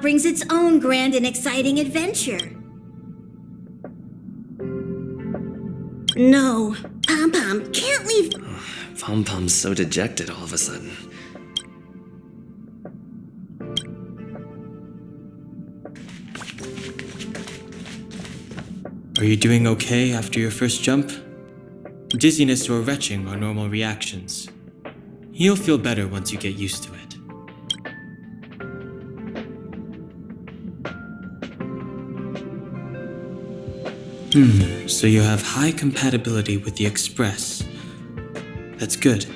brings its own grand and exciting adventure. No, Pom-Pom can't leave. Pom-Pom's so dejected all of a sudden. Are you doing okay after your first jump? Dizziness or retching are normal reactions. You'll feel better once you get used to it. So you have high compatibility with the Express. That's good.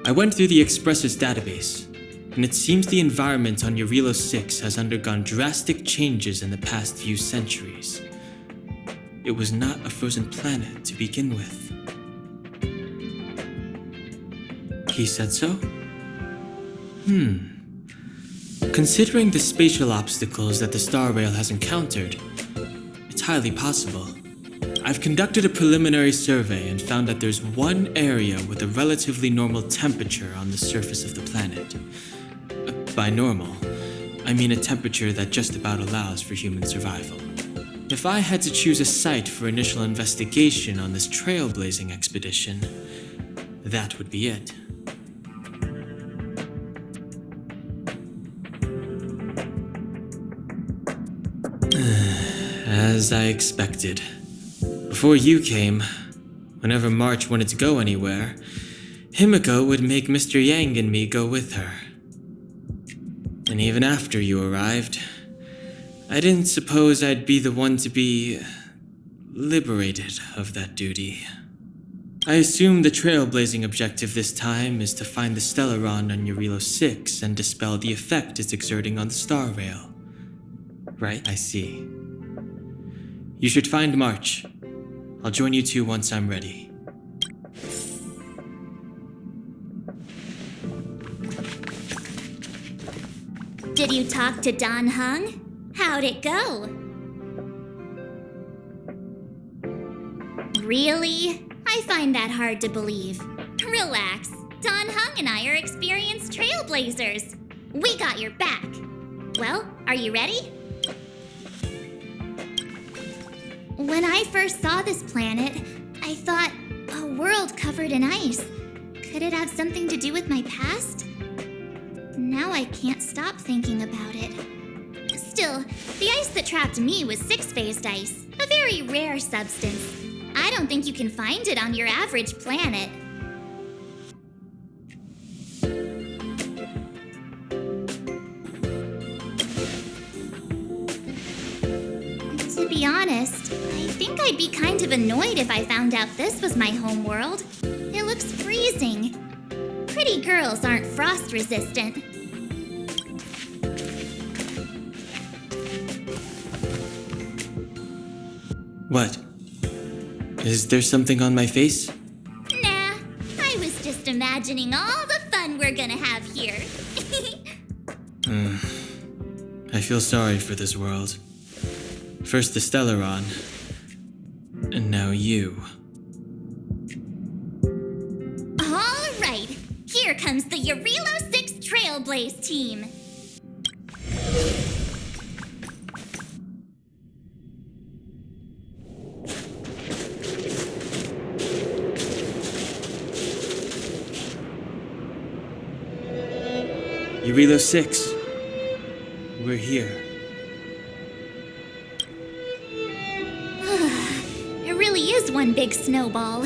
I went through the Express's database, and it seems the environment on Jarilo 6 has undergone drastic changes in the past few centuries. It was not a frozen planet to begin with. He said so? Considering the spatial obstacles that the Star Rail has encountered, it's highly possible. I've conducted a preliminary survey and found that there's one area with a relatively normal temperature on the surface of the planet. By normal, I mean a temperature that just about allows for human survival. If I had to choose a site for initial investigation on this trailblazing expedition, that would be it. As I expected. Before you came, whenever March wanted to go anywhere, Himiko would make Mr. Yang and me go with her. And even after you arrived, I didn't suppose I'd be the one to be liberated of that duty. I assume the trailblazing objective this time is to find the Stellaron on Jarilo 6 and dispel the effect it's exerting on the Star Rail. Right? I see. You should find March. I'll join you two once I'm ready. Did you talk to Don Hung? How'd it go? Really? I find that hard to believe. Relax. Don Hung and I are experienced trailblazers. We got your back. Well, are you ready? When I first saw this planet, I thought, a world covered in ice. Could it have something to do with my past? Now I can't stop thinking about it. Still, the ice that trapped me was six-phased ice, a very rare substance. I don't think you can find it on your average planet. To be honest, I think I'd be kind of annoyed if I found out this was my home world. It looks freezing. Pretty girls aren't frost resistant. What? Is there something on my face? Nah, I was just imagining all the fun we're gonna have here. I feel sorry for this world. First the Stellaron, and now you. All right, here comes the Jarilo 6 Trailblaze team. Jarilo 6. We're here. It really is one big snowball.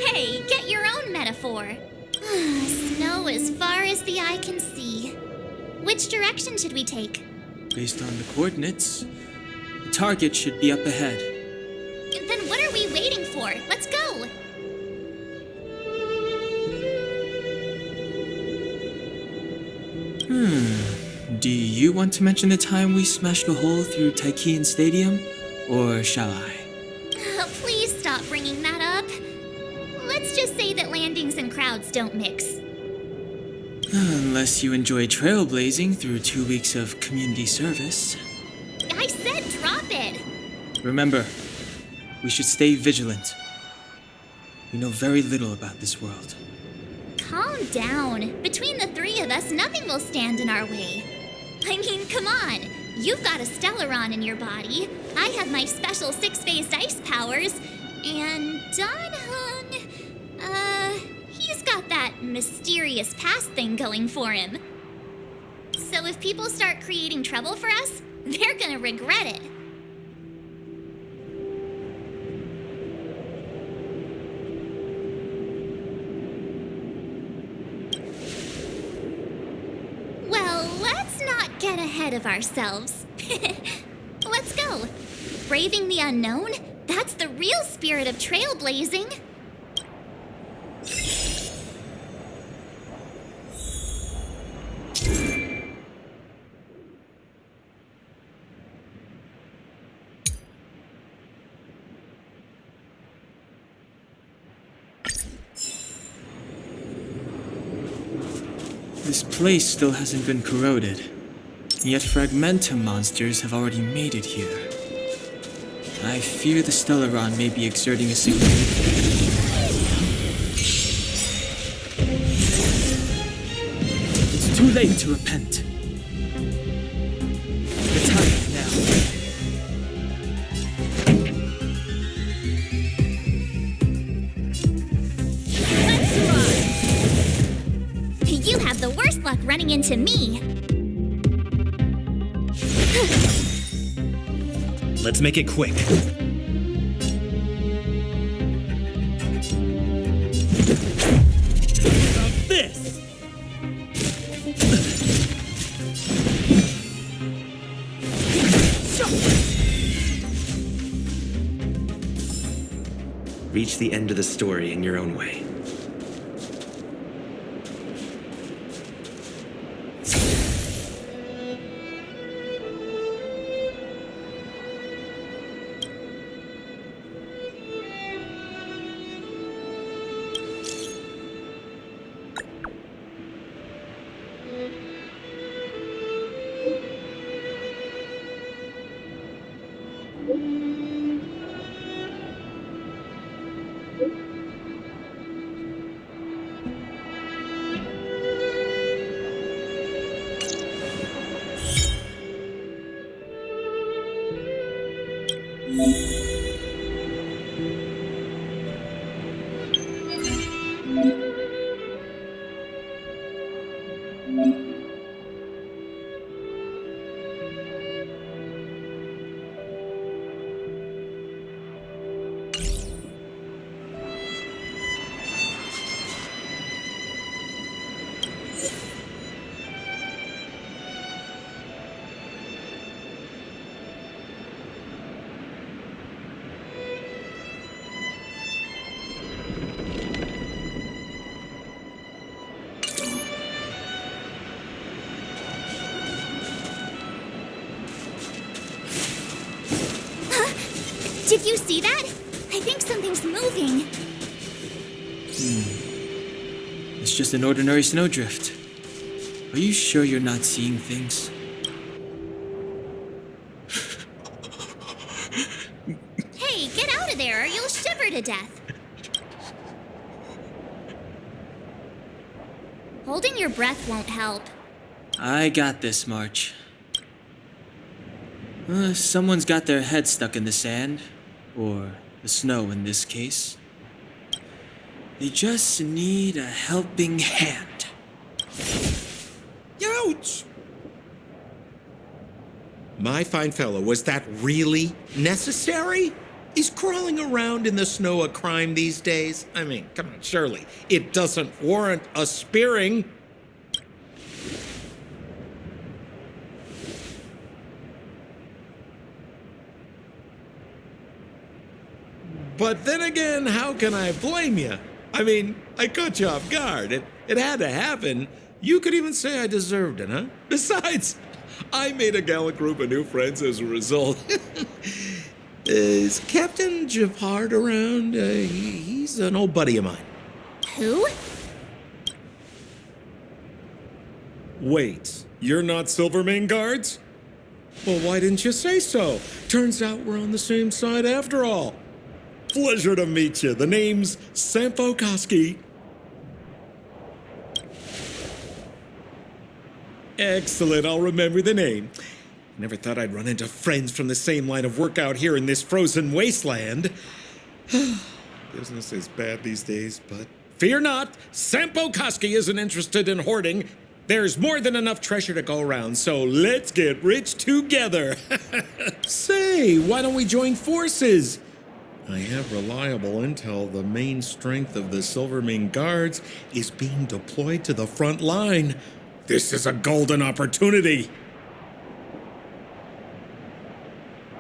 Hey, get your own metaphor. Snow as far as the eye can see. Which direction should we take? Based on the coordinates, the target should be up ahead. Then what are we waiting for? Let's go! Do you want to mention the time we smashed a hole through Taikian Stadium? Or shall I? Please stop bringing that up. Let's just say that landings and crowds don't mix. Unless you enjoy trailblazing through 2 weeks of community service. I said drop it! Remember, we should stay vigilant. We know very little about this world. Calm down. Between the three of us, nothing will stand in our way. I mean, come on. You've got a Stellaron in your body. I have my special six-phased ice powers. And Danhung, he's got that mysterious past thing going for him. So if people start creating trouble for us, they're gonna regret it. Well, let's not get ahead of ourselves. Let's go. Braving the unknown? That's the real spirit of trailblazing. This place still hasn't been corroded, yet Fragmentum monsters have already made it here. I fear the Stellaron may be exerting a significant... It's too late to repent. The time is now. You have the worst luck running into me. Let's make it quick. This! Reach the end of the story in your own way. Did you see that? I think something's moving. It's just an ordinary snowdrift. Are you sure you're not seeing things? Hey, get out of there or you'll shiver to death. Holding your breath won't help. I got this, March. Someone's got their head stuck in the sand, or the snow in this case. They just need a helping hand. Ouch! My fine fellow, was that really necessary? Is crawling around in the snow a crime these days? I mean, come on, surely it doesn't warrant a spearing. But then again, how can I blame you? I mean, I caught you off guard. It had to happen. You could even say I deserved it, huh? Besides, I made a gallant group of new friends as a result. Is Captain Japard around? He's an old buddy of mine. Who? Wait, you're not Silvermane guards? Well, why didn't you say so? Turns out we're on the same side after all. Pleasure to meet you. The name's Sampo Koski. Excellent, I'll remember the name. Never thought I'd run into friends from the same line of work out here in this frozen wasteland. Business is bad these days, but fear not, Sampo Koski isn't interested in hoarding. There's more than enough treasure to go around, so let's get rich together. Say, why don't we join forces? I have reliable intel the main strength of the Silvermane Guards is being deployed to the front line. This is a golden opportunity.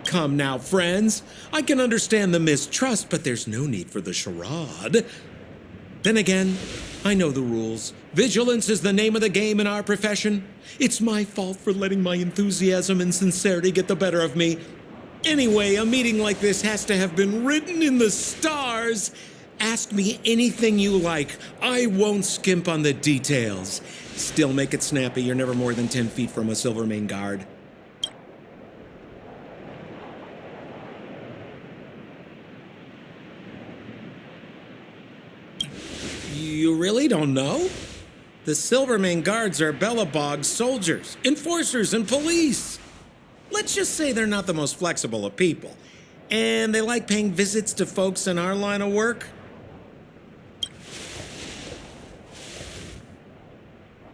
Come now, friends. I can understand the mistrust, but there's no need for the charade. Then again, I know the rules. Vigilance is the name of the game in our profession. It's my fault for letting my enthusiasm and sincerity get the better of me. Anyway, a meeting like this has to have been written in the stars. Ask me anything you like. I won't skimp on the details. Still make it snappy. You're never more than 10 feet from a Silvermane Guard. You really don't know? The Silvermane Guards are Bellabog's soldiers, enforcers, and police. Let's just say they're not the most flexible of people. And they like paying visits to folks in our line of work.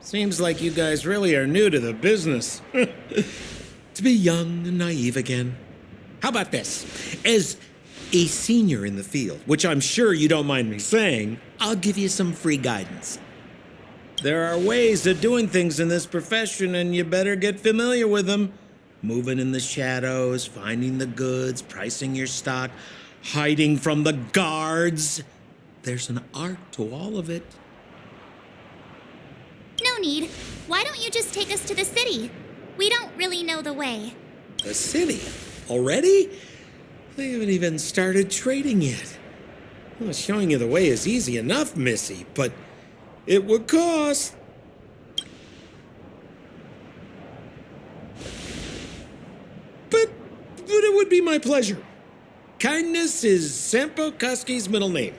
Seems like you guys really are new to the business. To be young and naive again. How about this? As a senior in the field, which I'm sure you don't mind me saying, I'll give you some free guidance. There are ways of doing things in this profession, and you better get familiar with them. Moving in the shadows, finding the goods, pricing your stock, hiding from the guards. There's an art to all of it. No need. Why don't you just take us to the city? We don't really know the way. The city? Already? They haven't even started trading yet. Well, showing you the way is easy enough, Missy, but it would cost. But it would be my pleasure. Kindness is Sampo Koski's middle name.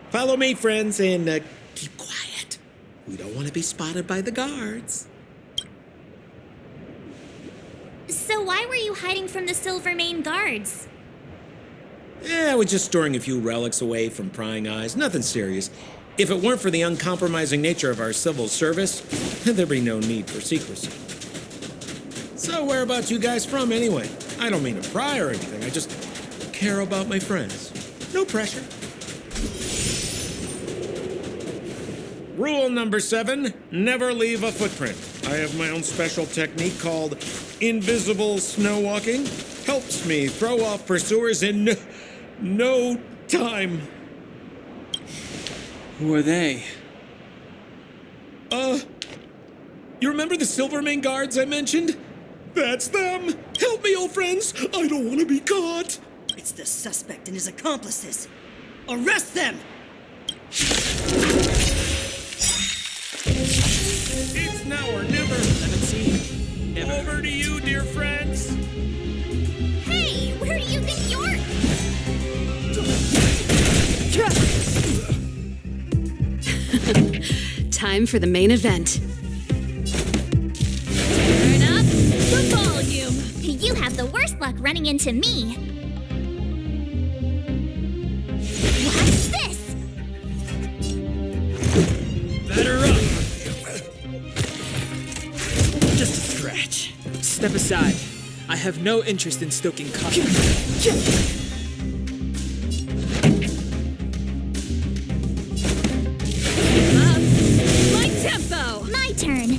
Follow me, friends, and keep quiet. We don't want to be spotted by the guards. So why were you hiding from the Silvermane Guards? I was just storing a few relics away from prying eyes. Nothing serious. If it weren't for the uncompromising nature of our civil service, there'd be no need for secrecy. So whereabouts you guys from, anyway? I don't mean to pry or anything. I just care about my friends. No pressure. Rule number 7, never leave a footprint. I have my own special technique called invisible snow walking. Helps me throw off pursuers in no time. Who are they? You remember the Silvermane Guards I mentioned? That's them! Help me, old friends! I don't want to be caught! It's the suspect and his accomplices. Arrest them! It's now or never! Over to you, dear friends! Hey, where do you think you're... Time for the main event. Turn up the volume. You have the worst luck running into me. Watch this. Batter up! Just a scratch. Step aside. I have no interest in stoking conflict. My tempo! My turn.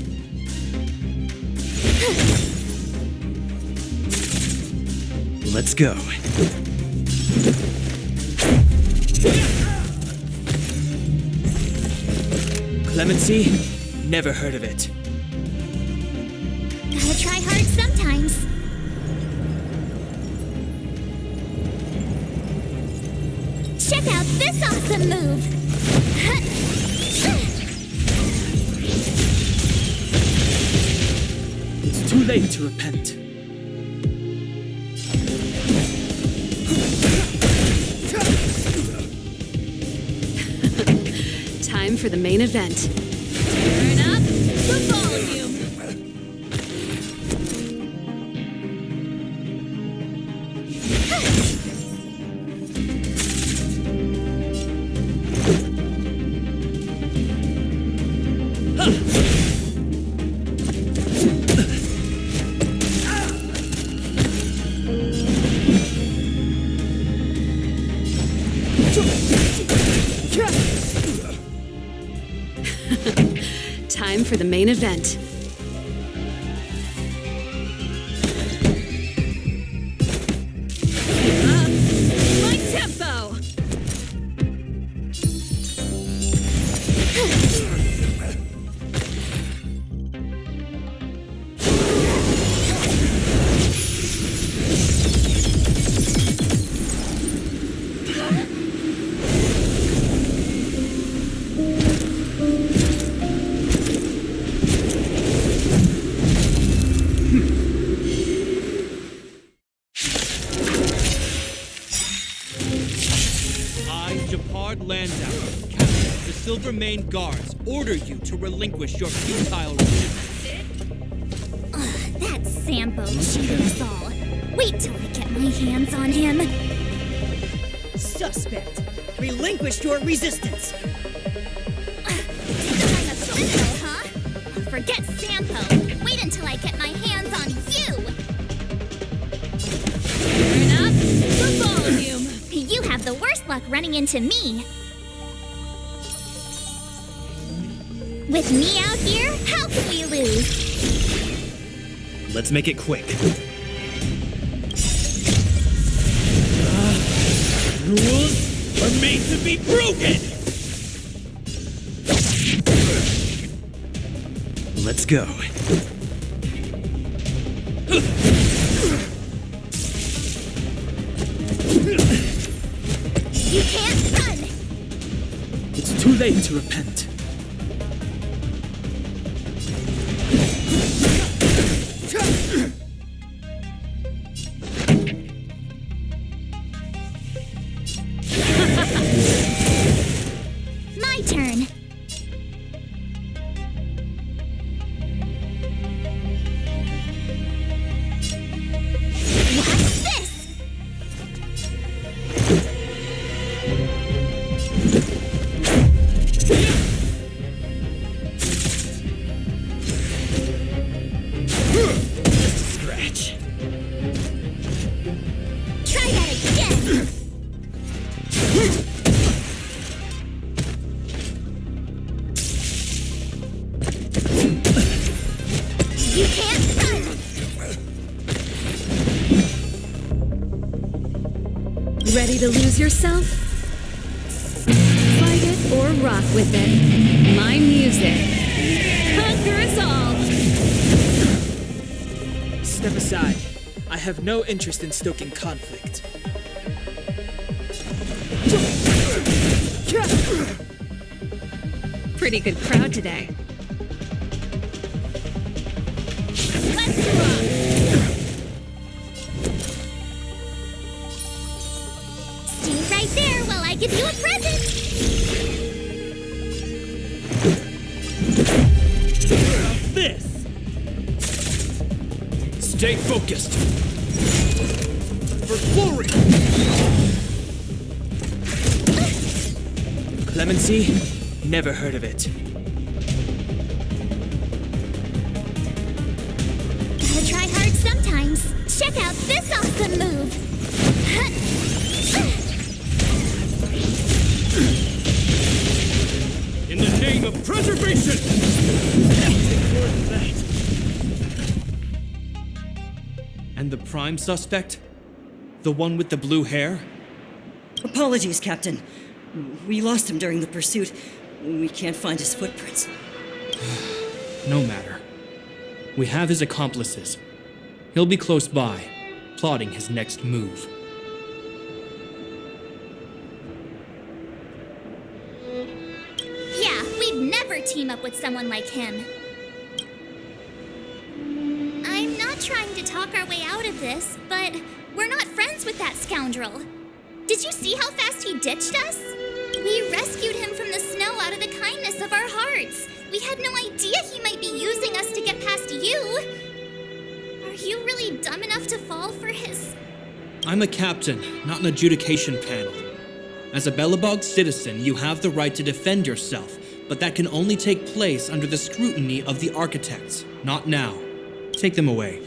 Let's go. Clemency? Never heard of it. Gotta try hard sometimes. Check out this awesome move. It's too late to repent. Time for the main event. Turn up the volume. Time for the main event. Gear up. My tempo! The Silver Mane Guards order you to relinquish your futile resistance. That Sampo cheated us all. Wait till I get my hands on him. Suspect, relinquish your resistance. Still I'm a criminal, huh? Forget Sampo. Wait until I get my hands on you. Turn up the volume. You have the worst luck running into me. With me out here, how can we lose? Let's make it quick. Rules are made to be broken! Let's go. You can't run! It's too late to repent. My turn. What's this? Scratch. Try that again. You can't run. Ready to lose yourself? Fight it or rock with it. My music. Conquer us all! Step aside. I have no interest in stoking conflict. Pretty good crowd today. Let's rock. Stay right there while I give you a present. This! Stay focused! For glory! Clemency? Never heard of it. Gotta try hard sometimes. Check out this awesome move. In the name of preservation! And the prime suspect? The one with the blue hair? Apologies, Captain. We lost him during the pursuit. We can't find his footprints. No matter. We have his accomplices. He'll be close by, plotting his next move. Yeah, we'd never team up with someone like him. I'm not trying to talk our way out of this, but we're not friends with that scoundrel. Did you see how fast he ditched us? We rescued him from the snow out of the kindness of our hearts. We had no idea he might be using us to get past you. Are you really dumb enough to fall for his... I'm a captain, not an adjudication panel. As a Belobog citizen, you have the right to defend yourself, but that can only take place under the scrutiny of the architects, not now. Take them away.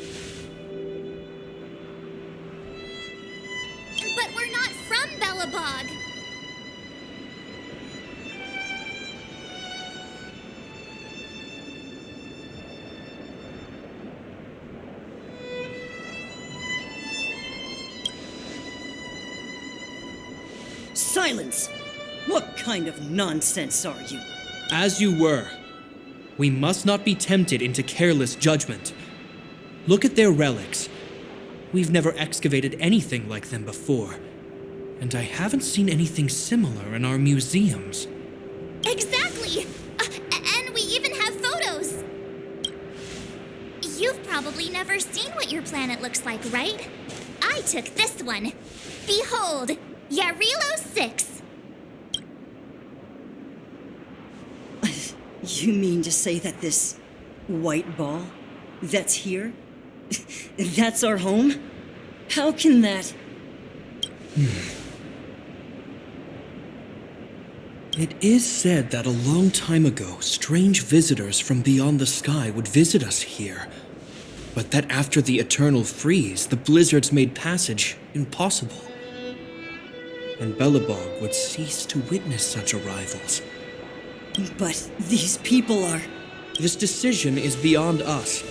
But we're not from Belobog. Silence! What kind of nonsense are you? As you were. We must not be tempted into careless judgment. Look at their relics. We've never excavated anything like them before, and I haven't seen anything similar in our museums. Exactly! And we even have photos! You've probably never seen what your planet looks like, right? I took this one. Behold, Jarilo 6. You mean to say that this white ball that's here, that's our home? How can that... It is said that a long time ago, strange visitors from beyond the sky would visit us here, but that after the eternal freeze, the blizzards made passage impossible, and Belobog would cease to witness such arrivals. But these people are... This decision is beyond us.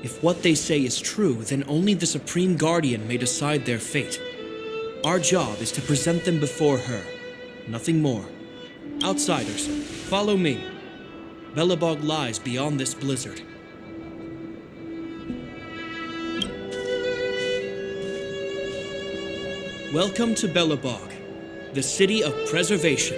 If what they say is true, then only the Supreme Guardian may decide their fate. Our job is to present them before her, nothing more. Outsiders, follow me. Belobog lies beyond this blizzard. Welcome to Belobog, the city of preservation.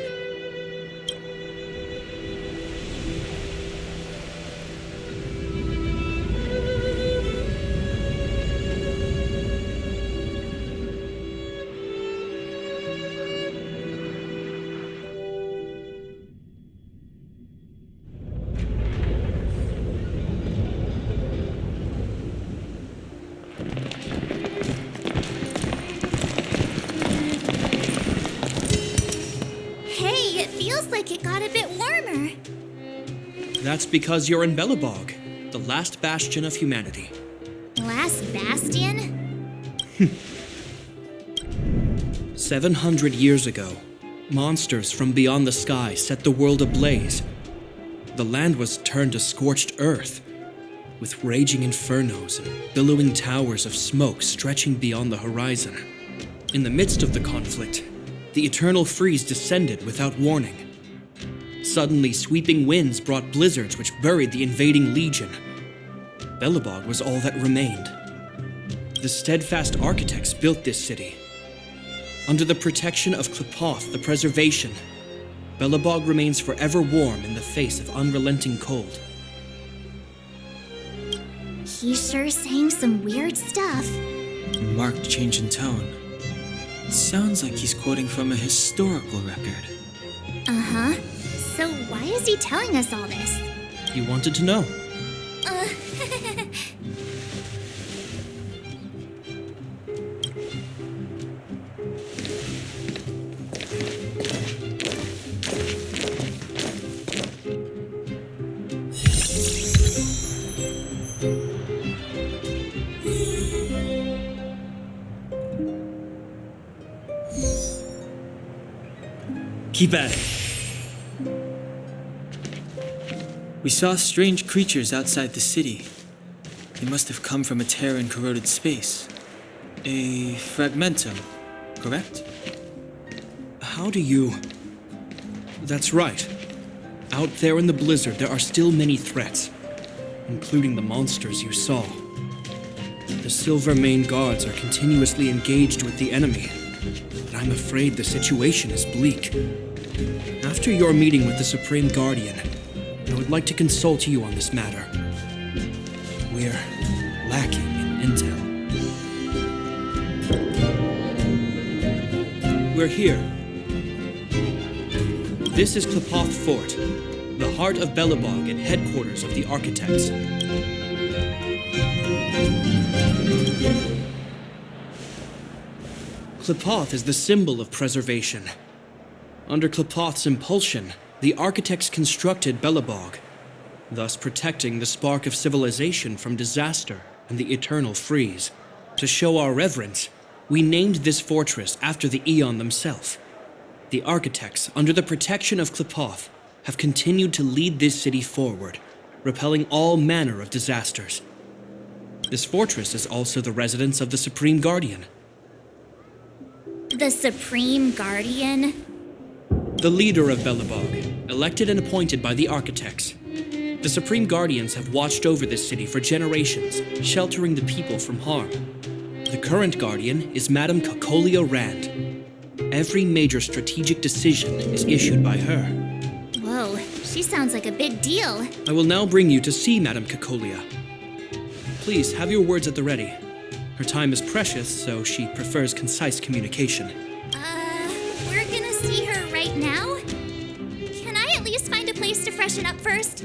Hey, it feels like it got a bit warmer. That's because you're in Belobog, the last bastion of humanity. Last bastion? 700 years ago, monsters from beyond the sky set the world ablaze. The land was turned to scorched earth, with raging infernos and billowing towers of smoke stretching beyond the horizon. In the midst of the conflict, the eternal freeze descended without warning. Suddenly, sweeping winds brought blizzards which buried the invading legion. Belobog was all that remained. The steadfast architects built this city. Under the protection of Klepoth, the preservation, Belobog remains forever warm in the face of unrelenting cold. He's sure saying some weird stuff. A marked change in tone. It sounds like he's quoting from a historical record. Uh-huh. So why is he telling us all this? You wanted to know. Uh, Keep at it. We saw strange creatures outside the city. They must have come from a Terran-corroded space. A fragmentum, correct? How do you... That's right. Out there in the blizzard, there are still many threats, including the monsters you saw. The Silvermane guards are continuously engaged with the enemy, but I'm afraid the situation is bleak. After your meeting with the Supreme Guardian, I would like to consult you on this matter. We're lacking in intel. We're here. This is Klepoth Fort, the heart of Belobog and headquarters of the architects. Klepoth is the symbol of preservation. Under Klepoth's impulsion, the architects constructed Belobog, thus protecting the spark of civilization from disaster and the eternal freeze. To show our reverence, we named this fortress after the Aeon themselves. The architects, under the protection of Klepoth, have continued to lead this city forward, repelling all manner of disasters. This fortress is also the residence of the Supreme Guardian. The Supreme Guardian? The leader of Belobog, elected and appointed by the architects. The Supreme Guardians have watched over this city for generations, sheltering the people from harm. The current Guardian is Madame Cocolia Rand. Every major strategic decision is issued by her. Whoa, she sounds like a big deal. I will now bring you to see Madame Cocolia. Please have your words at the ready. Her time is precious, so she prefers concise communication. We're gonna see her right now? Can I at least find a place to freshen up first?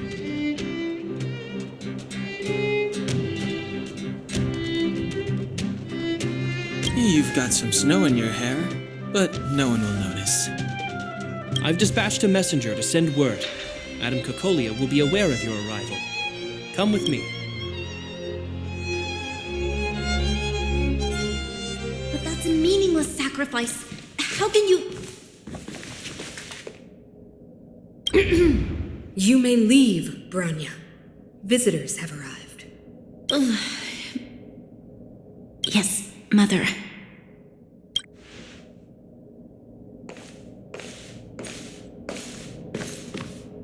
You've got some snow in your hair, but no one will notice. I've dispatched a messenger to send word. Madame Cocolia will be aware of your arrival. Come with me. But that's a meaningless sacrifice. How can you... You may leave, Branya. Visitors have arrived. Yes, Mother.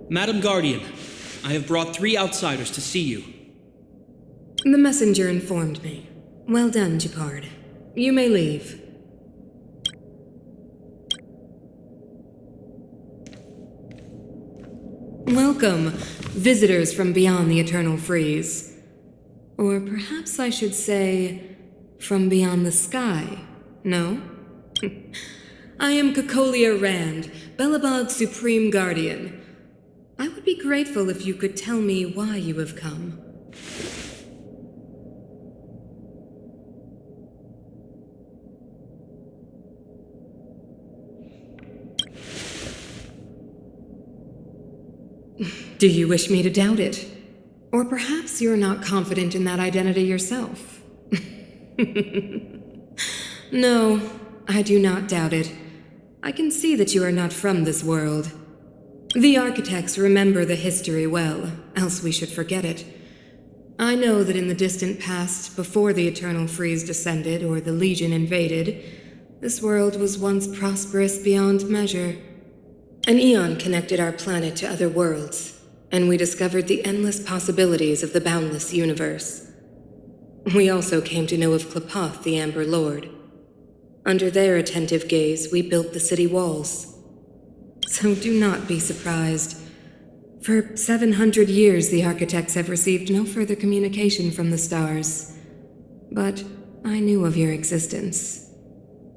Madam Guardian, I have brought 3 outsiders to see you. The messenger informed me. Well done, Gepard. You may leave. Welcome, visitors from beyond the Eternal Freeze. Or perhaps I should say, from beyond the sky, no? I am Cocolia Rand, Belobog's Supreme Guardian. I would be grateful if you could tell me why you have come. Do you wish me to doubt it? Or perhaps you're not confident in that identity yourself? No, I do not doubt it. I can see that you are not from this world. The architects remember the history well, else we should forget it. I know that in the distant past, before the Eternal Freeze descended or the Legion invaded, this world was once prosperous beyond measure. An eon connected our planet to other worlds, and we discovered the endless possibilities of the boundless universe. We also came to know of Klapoth, the Amber Lord. Under their attentive gaze, we built the city walls. So do not be surprised. For 700 years, the architects have received no further communication from the stars. But I knew of your existence.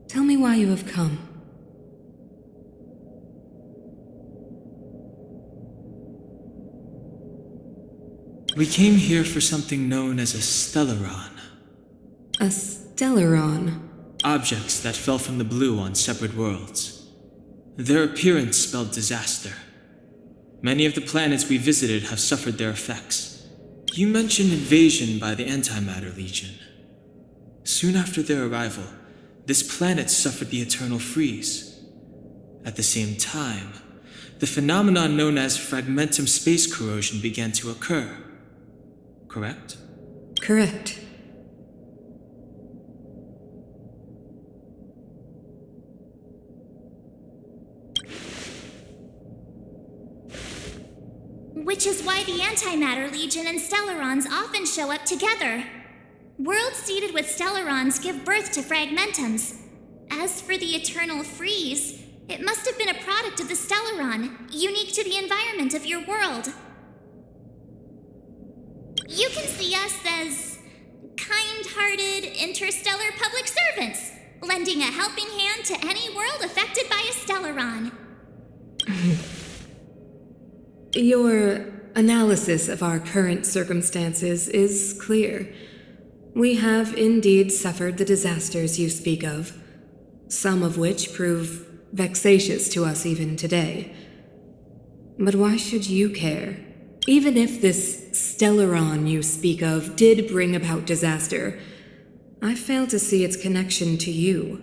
Tell me why you have come. We came here for something known as a stellaron. A stellaron? Objects that fell from the blue on separate worlds. Their appearance spelled disaster. Many of the planets we visited have suffered their effects. You mentioned invasion by the Antimatter Legion. Soon after their arrival, this planet suffered the Eternal Freeze. At the same time, the phenomenon known as fragmentum space corrosion began to occur. Correct? Correct. Which is why the Antimatter Legion and Stellarons often show up together. Worlds seeded with Stellarons give birth to fragmentums. As for the Eternal Freeze, it must have been a product of the Stellaron, unique to the environment of your world. You can see us as kind-hearted interstellar public servants, lending a helping hand to any world affected by a Stellaron. Your analysis of our current circumstances is clear. We have indeed suffered the disasters you speak of, some of which prove vexatious to us even today. But why should you care? Even if this Stellaron you speak of did bring about disaster, I fail to see its connection to you.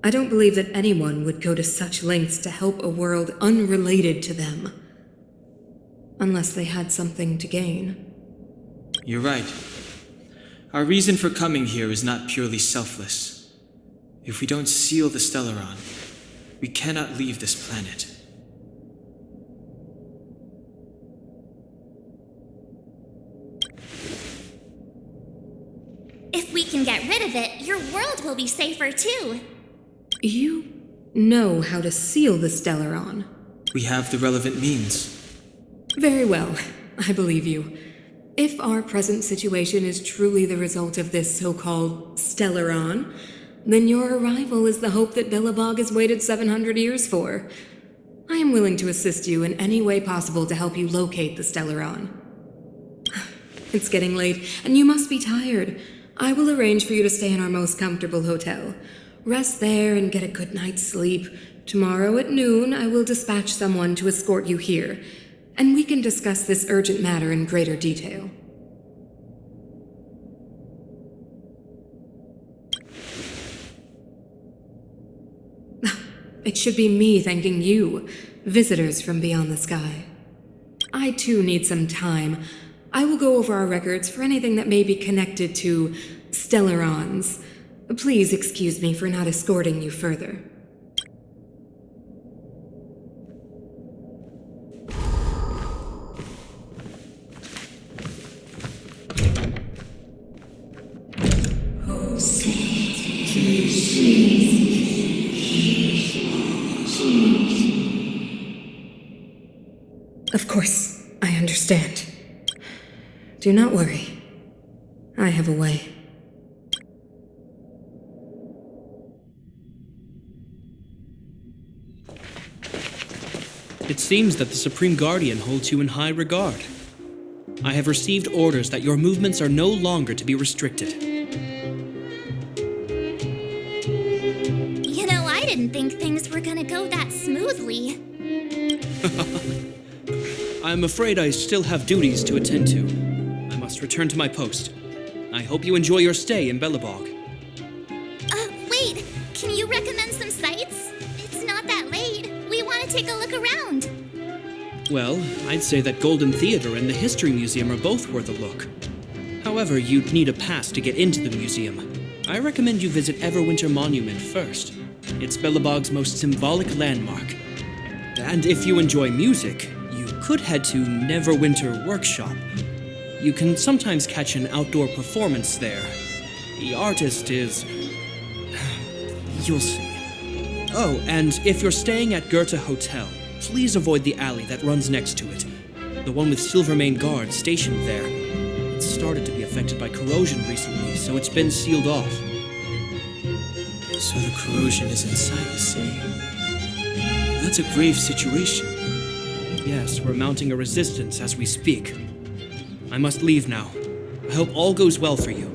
I don't believe that anyone would go to such lengths to help a world unrelated to them. Unless they had something to gain. You're right. Our reason for coming here is not purely selfless. If we don't seal the Stellaron, we cannot leave this planet. If we can get rid of it, your world will be safer too. You know how to seal the Stellaron. We have the relevant means. Very well, I believe you. If our present situation is truly the result of this so-called Stellaron, then your arrival is the hope that Billabog has waited 700 years for. I am willing to assist you in any way possible to help you locate the Stellaron. It's getting late, and you must be tired. I will arrange for you to stay in our most comfortable hotel. Rest there and get a good night's sleep. Tomorrow at noon, I will dispatch someone to escort you here, and we can discuss this urgent matter in greater detail. It should be me thanking you, visitors from beyond the sky. I too need some time. I will go over our records for anything that may be connected to Stellarons. Please excuse me for not escorting you further. Of course, I understand. Do not worry. I have a way. It seems that the Supreme Guardian holds you in high regard. I have received orders that your movements are no longer to be restricted. You know, I didn't think things were gonna go that smoothly. I'm afraid I still have duties to attend to. I must return to my post. I hope you enjoy your stay in Bellabog. Wait, can you recommend some sites? It's not that late. We want to take a look around. Well, I'd say that Golden Theater and the History Museum are both worth a look. However, you'd need a pass to get into the museum. I recommend you visit Everwinter Monument first. It's Bellabog's most symbolic landmark. And if you enjoy music, you could head to Neverwinter Workshop. You can sometimes catch an outdoor performance there. The artist is... you'll see. Oh, and if you're staying at Goethe Hotel, please avoid the alley that runs next to it. The one with Silvermane guards stationed there. It's started to be affected by corrosion recently, so it's been sealed off. So the corrosion is inside the city. That's a grave situation. Yes, we're mounting a resistance as we speak. I must leave now. I hope all goes well for you.